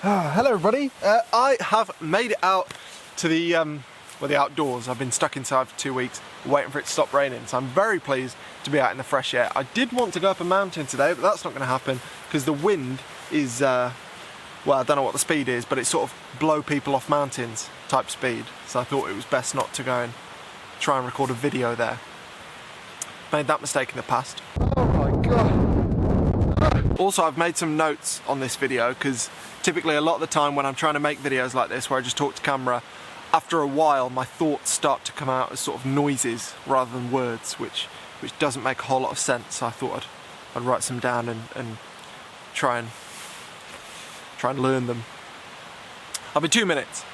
Hello everybody, I have made it out to the outdoors. I've been stuck inside for 2 weeks waiting for it to stop raining, so I'm very pleased to be out in the fresh air. I did want to go up a mountain today, but that's not going to happen because the wind is, well, I don't know what the speed is, but it's sort of blow people off mountains type speed, so I thought it was best not to go and try and record a video there. Made that mistake in the past. Oh my god. Also, I've made some notes on this video because typically a lot of the time when I'm trying to make videos like this where I just talk to camera, after a while my thoughts start to come out as sort of noises rather than words, which doesn't make a whole lot of sense. So I thought I'd write some down and try and learn them. I'll be 2 minutes.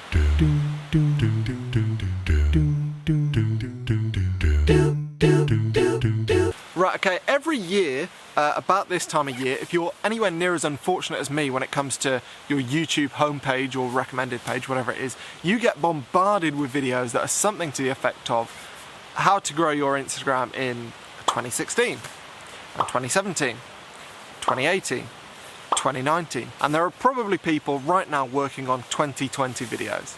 Right, okay, every year, about this time of year, if you're anywhere near as unfortunate as me when it comes to your YouTube homepage or recommended page, whatever it is, you get bombarded with videos that are something to the effect of how to grow your Instagram in 2016, 2017, 2018, 2019. And there are probably people right now working on 2020 videos.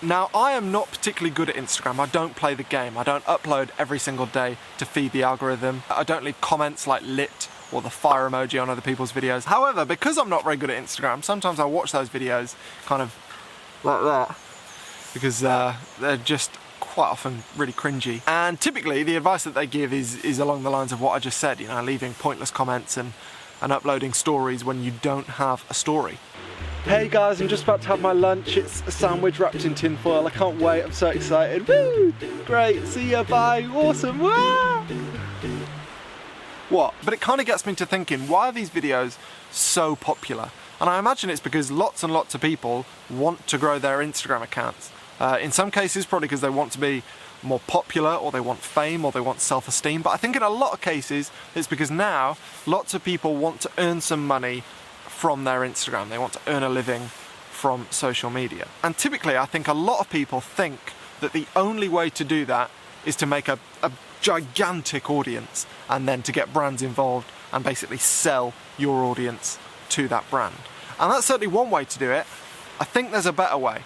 Now, I am not particularly good at Instagram. I don't play the game. I don't upload every single day to feed the algorithm. I don't leave comments like lit or the fire emoji on other people's videos. However, because I'm not very good at Instagram, sometimes I watch those videos kind of like that because they're just quite often really cringy. And typically the advice that they give is along the lines of what I just said, you know, leaving pointless comments and uploading stories when you don't have a story. Hey guys, I'm just about to have my lunch. It's a sandwich wrapped in tin foil. I can't wait, I'm so excited. Woo! Great, see ya, bye, awesome, wah! What? But it kind of gets me to thinking, why are these videos so popular? And I imagine it's because lots and lots of people want to grow their Instagram accounts. In some cases, probably because they want to be more popular, or they want fame, or they want self-esteem. But I think in a lot of cases, it's because now lots of people want to earn some money from their Instagram. They want to earn a living from social media. And typically I think a lot of people think that the only way to do that is to make a gigantic audience and then to get brands involved and basically sell your audience to that brand. And that's certainly one way to do it. I think there's a better way.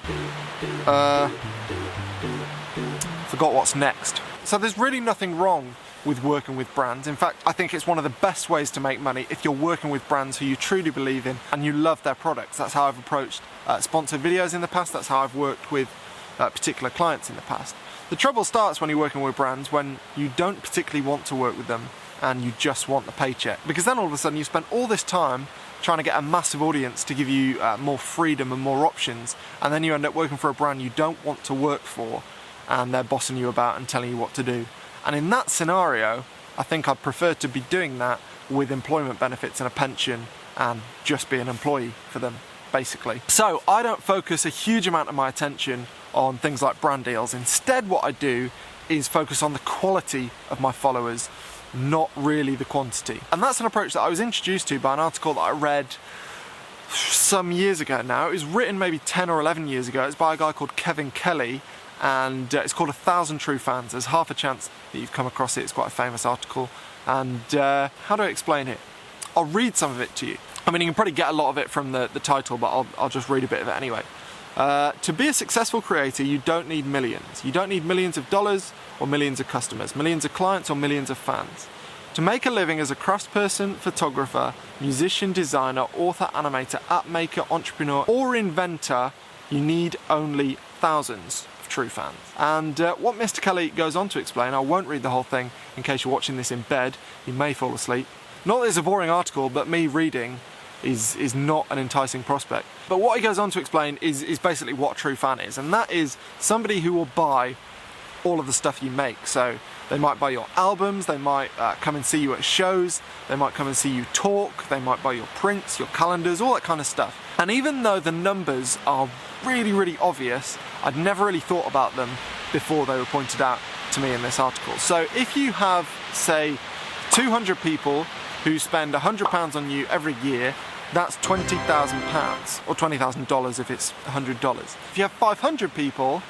Forgot what's next. So there's really nothing wrong with working with brands. In fact, I think it's one of the best ways to make money if you're working with brands who you truly believe in and you love their products. That's how I've approached sponsored videos in the past. That's how I've worked with particular clients in the past. The trouble starts when you're working with brands when you don't particularly want to work with them and you just want the paycheck. Because then all of a sudden you spend all this time trying to get a massive audience to give you more freedom and more options, and then you end up working for a brand you don't want to work for and they're bossing you about and telling you what to do. And in that scenario, I think I'd prefer to be doing that with employment benefits and a pension and just be an employee for them, basically. So I don't focus a huge amount of my attention on things like brand deals. Instead, what I do is focus on the quality of my followers, not really the quantity. And that's an approach that I was introduced to by an article that I read some years ago now. It was written maybe 10 or 11 years ago. It's by a guy called Kevin Kelly, and it's called 1,000 True Fans. There's half a chance that you've come across it. It's quite a famous article. And how do I explain it? I'll read some of it to you. I mean, you can probably get a lot of it from the title, but I'll just read a bit of it anyway. To be a successful creator, you don't need millions. You don't need millions of dollars or millions of customers, millions of clients or millions of fans. To make a living as a craftsperson, photographer, musician, designer, author, animator, app maker, entrepreneur, or inventor, you need only thousands true fans. And what Mr. Kelly goes on to explain, I won't read the whole thing in case you're watching this in bed, you may fall asleep. Not that it's a boring article, but me reading is not an enticing prospect. But what he goes on to explain is basically what a true fan is, and that is somebody who will buy all of the stuff you make. So they might buy your albums, they might come and see you at shows, they might come and see you talk, they might buy your prints, your calendars, all that kind of stuff. And even though the numbers are really, really obvious, I'd never really thought about them before they were pointed out to me in this article. So if you have, say, 200 people who spend £100 on you every year, that's £20,000, or $20,000 if it's $100. If you have 500 people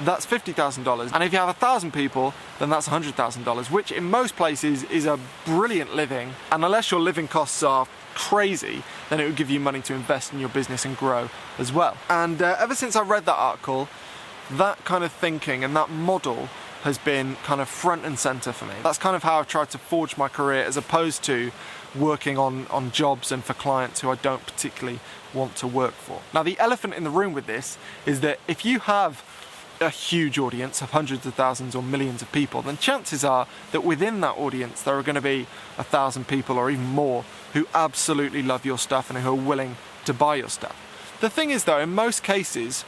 that's $50,000. And if you have 1,000 people, then that's $100,000, which in most places is a brilliant living. And unless your living costs are crazy, then it would give you money to invest in your business and grow as well. And ever since I read that article, that kind of thinking and that model has been kind of front and center for me. That's kind of how I've tried to forge my career, as opposed to working on jobs and for clients who I don't particularly want to work for. Now, the elephant in the room with this is that if you have a huge audience of hundreds of thousands or millions of people, then chances are that within that audience there are going to be 1,000 people or even more who absolutely love your stuff and who are willing to buy your stuff. The thing is though, in most cases,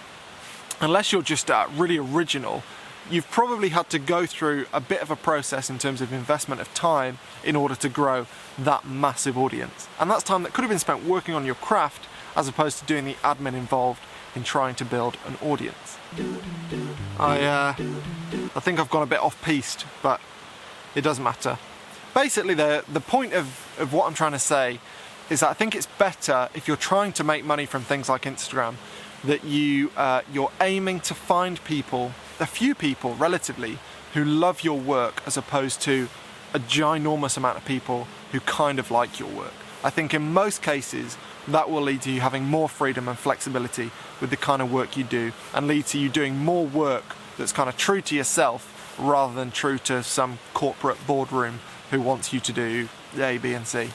unless you're just really original, you've probably had to go through a bit of a process in terms of investment of time in order to grow that massive audience. And that's time that could have been spent working on your craft as opposed to doing the admin involved in trying to build an audience. I think I've gone a bit off-piste, but it doesn't matter. Basically, the point of what I'm trying to say is that I think it's better, if you're trying to make money from things like Instagram, that you're aiming to find people, a few people relatively, who love your work as opposed to a ginormous amount of people who kind of like your work. I think in most cases that will lead to you having more freedom and flexibility with the kind of work you do, and lead to you doing more work that's kind of true to yourself rather than true to some corporate boardroom who wants you to do A, B and C.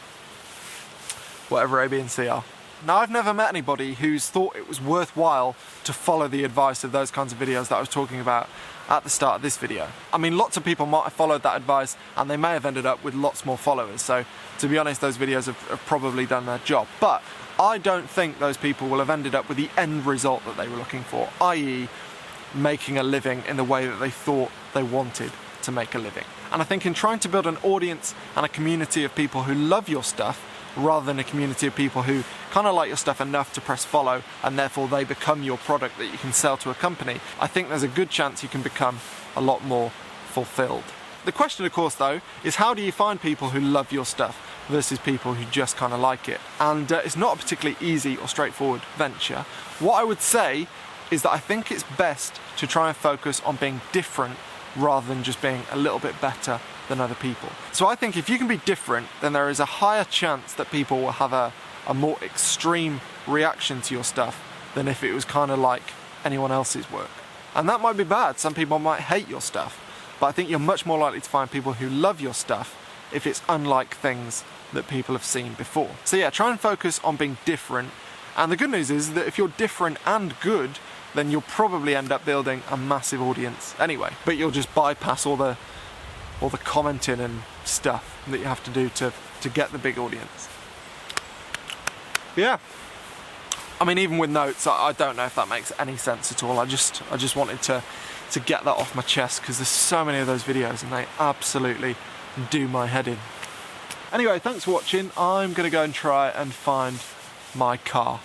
Whatever A, B and C are. Now, I've never met anybody who's thought it was worthwhile to follow the advice of those kinds of videos that I was talking about at the start of this video. I mean, lots of people might have followed that advice and they may have ended up with lots more followers. So, to be honest, those videos have probably done their job. But I don't think those people will have ended up with the end result that they were looking for, i.e. making a living in the way that they thought they wanted to make a living. And I think in trying to build an audience and a community of people who love your stuff, rather than a community of people who kind of like your stuff enough to press follow and therefore they become your product that you can sell to a company, I think there's a good chance you can become a lot more fulfilled. The question, of course, though, is how do you find people who love your stuff versus people who just kind of like it? And it's not a particularly easy or straightforward venture. What I would say is that I think it's best to try and focus on being different rather than just being a little bit better than other people. So I think if you can be different, then there is a higher chance that people will have a more extreme reaction to your stuff than if it was kind of like anyone else's work. And that might be bad. Some people might hate your stuff, but I think you're much more likely to find people who love your stuff if it's unlike things that people have seen before. So yeah, try and focus on being different. And the good news is that if you're different and good, then you'll probably end up building a massive audience anyway. But you'll just bypass all the commenting and stuff that you have to do to get the big audience. Yeah. I mean, even with notes, I don't know if that makes any sense at all. I just wanted to get that off my chest because there's so many of those videos and they absolutely do my head in. Anyway, thanks for watching. I'm going to go and try and find my car.